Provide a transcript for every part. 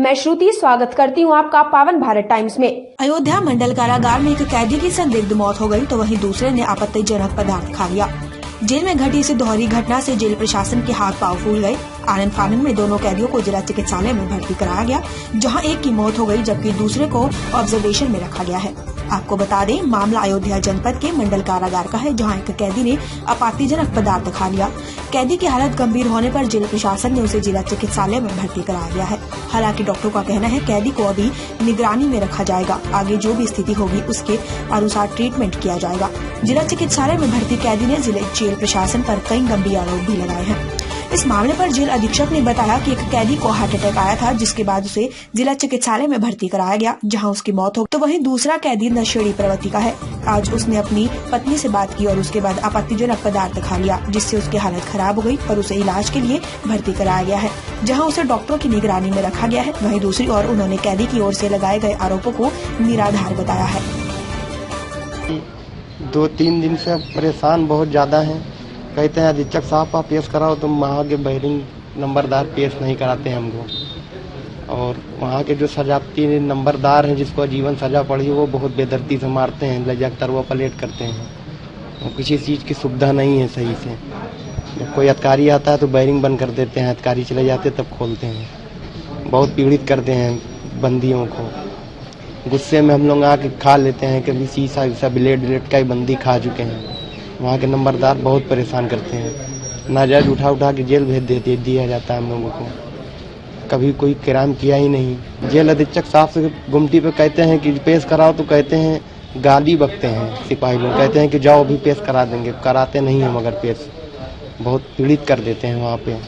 मैं श्रुति स्वागत करती हूँ आपका पावन भारत टाइम्स में। अयोध्या मंडल कारागार में एक कैदी की संदिग्ध मौत हो गई तो वहीं दूसरे ने आपत्तिजनक पदार्थ खा लिया। जेल में घटी इस दोहरी घटना से जेल प्रशासन के हाथ पांव फूल गए। आनंद फानंद में दोनों कैदियों को जिला चिकित्सालय में भर्ती कराया गया, जहां एक की मौत हो गई जबकि दूसरे को ऑब्जर्वेशन में रखा गया है। आपको बता दें, मामला अयोध्या जनपद के मंडल कारागार का है, जहां एक कैदी ने आपत्तिजनक पदार्थ खा लिया। कैदी की हालत गंभीर होने पर जेल प्रशासन ने उसे जिला चिकित्सालय में भर्ती कराया गया है। हालांकि डॉक्टरों का कहना है कैदी को अभी निगरानी में रखा जाएगा, आगे जो भी स्थिति होगी उसके अनुसार ट्रीटमेंट किया जाएगा। जिला चिकित्सालय में भर्ती कैदी ने जिले जेल प्रशासन पर कई गंभीर आरोप भी लगाए हैं। इस मामले पर जेल अधीक्षक ने बताया कि एक कैदी को हार्ट अटैक आया था, जिसके बाद उसे जिला चिकित्सालय में भर्ती कराया गया, जहां उसकी मौत हो गई। तो वहीं दूसरा कैदी नशेड़ी प्रवृत्ति का है। आज उसने अपनी पत्नी से बात की और उसके बाद आपत्तिजनक पदार्थ खा लिया, जिससे उसकी हालत खराब हो गई और उसे इलाज के लिए भर्ती कराया गया है, जहां उसे डॉक्टरों की निगरानी में रखा गया है। वहीं दूसरी ओर उन्होंने कैदी की ओर से लगाए गए आरोपों को निराधार बताया है। 2-3 दिन से परेशान बहुत ज्यादा हैं। कहते हैं अधीक्षक साहब आप पेश कराओ, तो वहाँ के बैरिंग नंबरदार पेश नहीं कराते हैं हमको। और वहाँ के जो सजाती नंबरदार हैं, जिसको आजीवन सजा पड़ी है, वो बहुत बेदर्दी से मारते हैं, लजक तरवा पलेट करते हैं। और किसी चीज़ की सुविधा नहीं है सही से। जब कोई अधिकारी आता है तो बैरिंग बंद कर देते हैं, अधिकारी चले जाते तब खोलते हैं। बहुत पीड़ित करते हैं बंदियों को। गुस्से में हम लोग आके खा लेते हैं, कभी शीशा ब्लेड का ही बंदी खा चुके हैं। वहाँ के नंबरदार बहुत परेशान करते हैं। नाजायज उठा के जेल भेज दिया जाता है हम लोगों को। कभी कोई क्राइम किया ही नहीं। जेल अधीक्षक साहब से गुमटी पे कहते हैं कि पेश कराओ, तो कहते हैं गाली बकते हैं सिपाही लोग, कहते हैं कि जाओ अभी पेश करा देंगे, कराते नहीं हैं मगर पेश। बहुत पीड़ित कर देते हैं वहाँ पे।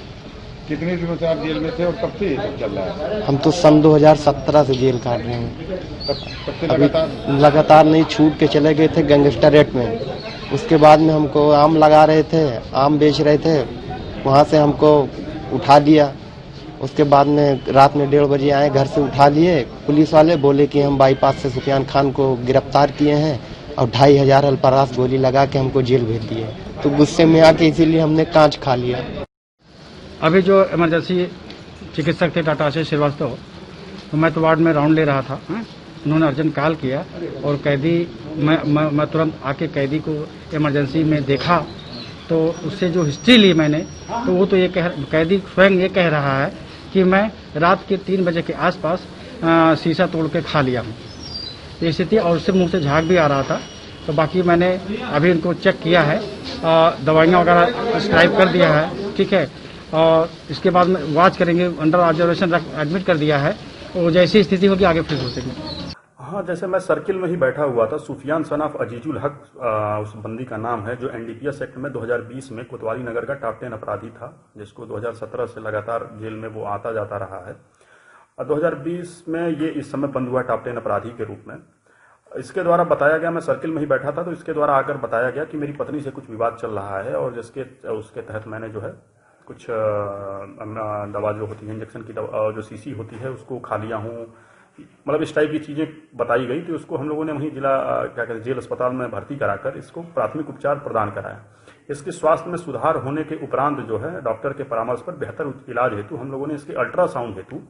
कितने दिनों से आप जेल में थे और कब से चल रहा है? हम तो सन 2017 से जेल काट रहे हैं। अभी लगातार नहीं, छूट के चले गए थे गैंगस्टर एक्ट में। उसके बाद में हमको आम लगा रहे थे, आम बेच रहे थे, वहाँ से हमको उठा दिया। उसके बाद में रात में 1:30 बजे आए, घर से उठा लिए पुलिस वाले, बोले कि हम बाईपास से सुफियान खान को गिरफ्तार किए हैं और 2500 अल्परास गोली लगा के हमको जेल भेज दिए। तो गुस्से में आके इसीलिए हमने कांच खा लिया। अभी जो इमरजेंसी चिकित्सक थे टाटा से श्रीवास्तव, तो मैं तो वार्ड में राउंड ले रहा था। उन्होंने अर्जेंट कॉल किया और कैदी मैं तुरंत आके कैदी को इमरजेंसी में देखा, तो उससे जो हिस्ट्री ली मैंने, तो वो तो ये कैदी स्वयं ये कह रहा है कि मैं रात के 3 बजे के आसपास शीशा तोड़ के खा लिया हूँ। ये स्थिति, और उससे मुंह से झाग भी आ रहा था। तो बाकी मैंने अभी इनको चेक किया है, दवाइयाँ वगैरह प्रिस्क्राइब कर दिया है, ठीक है। और इसके बाद में वॉच करेंगे, अंडर ऑब्जर्वेशन एडमिट कर दिया है, और जैसी स्थिति होगी आगे फिर सोचेंगे। हाँ, जैसे मैं सर्किल में ही बैठा हुआ था। सुफियान सन ऑफ अजीजुल हक उस बंदी का नाम है, जो एनडीपीएस एक्ट में 2020 में कोतवाली नगर का टॉप 10 अपराधी था, जिसको 2017 से लगातार जेल में वो आता जाता रहा है। 2020 में ये इस समय बंद हुआ टॉप 10 अपराधी के रूप में। इसके द्वारा बताया गया, मैं सर्किल में ही बैठा था, तो इसके द्वारा आकर बताया गया कि मेरी पत्नी से कुछ विवाद चल रहा है, और उसके तहत मैंने जो है कुछ दवा जो होती है इंजेक्शन की दवा, जो सीसी होती है, उसको खा लिया हूँ। मतलब इस टाइप की चीजें बताई गई। तो उसको हम लोगों ने वहीं जेल अस्पताल में भर्ती कराकर इसको प्राथमिक उपचार प्रदान कराया। इसके स्वास्थ्य में सुधार होने के उपरांत जो है डॉक्टर के परामर्श पर बेहतर इलाज हेतु हम लोगों ने इसके अल्ट्रासाउंड हेतु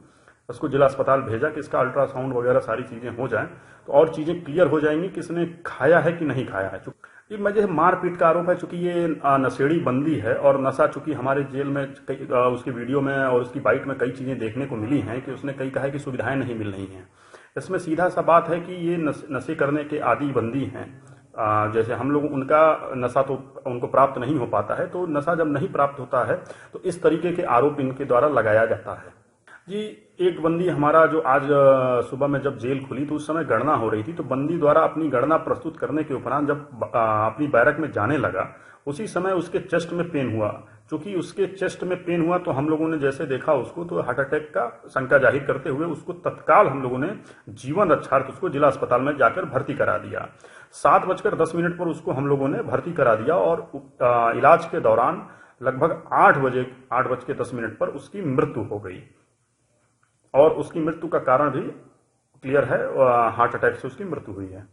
उसको जिला अस्पताल भेजा कि इसका अल्ट्रासाउंड वगैरह सारी चीजें हो जाएं, तो और चीजें क्लियर हो जाएंगी कि इसने खाया है कि नहीं खाया है। ये मुझे मारपीट का आरोप है, चूंकि ये नशेड़ी बंदी है और नशा, चूंकि हमारे जेल में उसके वीडियो में और उसकी बाइट में कई चीजें देखने को मिली हैं कि उसने कई कहा है कि सुविधाएं नहीं मिल रही हैं। इसमें सीधा सा बात है कि ये नशे करने के आदी बंदी हैं। जैसे हम लोग, उनका नशा तो उनको प्राप्त नहीं हो पाता है, तो नशा जब नहीं प्राप्त होता है तो इस तरीके के आरोप इनके द्वारा लगाया जाता है। जी, एक बंदी हमारा जो आज सुबह में जब जेल खुली तो उस समय गणना हो रही थी, तो बंदी द्वारा अपनी गणना प्रस्तुत करने के उपरांत जब अपनी बैरक में जाने लगा, उसी समय उसके चेस्ट में पेन हुआ। चूंकि उसके चेस्ट में पेन हुआ तो हम लोगों ने जैसे देखा उसको, तो हार्ट अटैक का शंका जाहिर करते हुए उसको तत्काल हम लोगों ने जीवन रक्षार्थ उसको जिला अस्पताल में जाकर भर्ती करा दिया। 7:10 पर उसको हम लोगों ने भर्ती करा दिया, और इलाज के दौरान लगभग 8:10 पर उसकी मृत्यु हो गई। और उसकी मृत्यु का कारण भी क्लियर है, हार्ट अटैक से उसकी मृत्यु हुई है।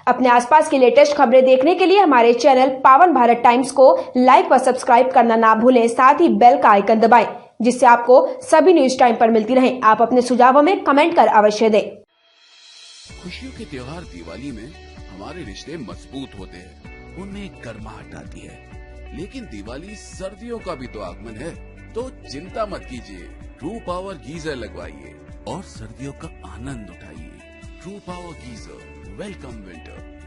अपने आसपास की लेटेस्ट खबरें देखने के लिए हमारे चैनल पावन भारत टाइम्स को लाइक व सब्सक्राइब करना ना भूलें, साथ ही बेल का आइकन दबाएं। जिससे आपको सभी न्यूज टाइम पर मिलती रहे। आप अपने सुझावों में कमेंट कर अवश्य दें। खुशियों के त्योहार दिवाली में हमारे रिश्ते मजबूत होते हैं, उनमें एक गर्माहट आती है। लेकिन दिवाली सर्दियों का भी तो आगमन है, तो चिंता मत कीजिए, ट्रू पावर गीजर लगवाइए और सर्दियों का आनंद उठाइए। True power geyser, welcome winter.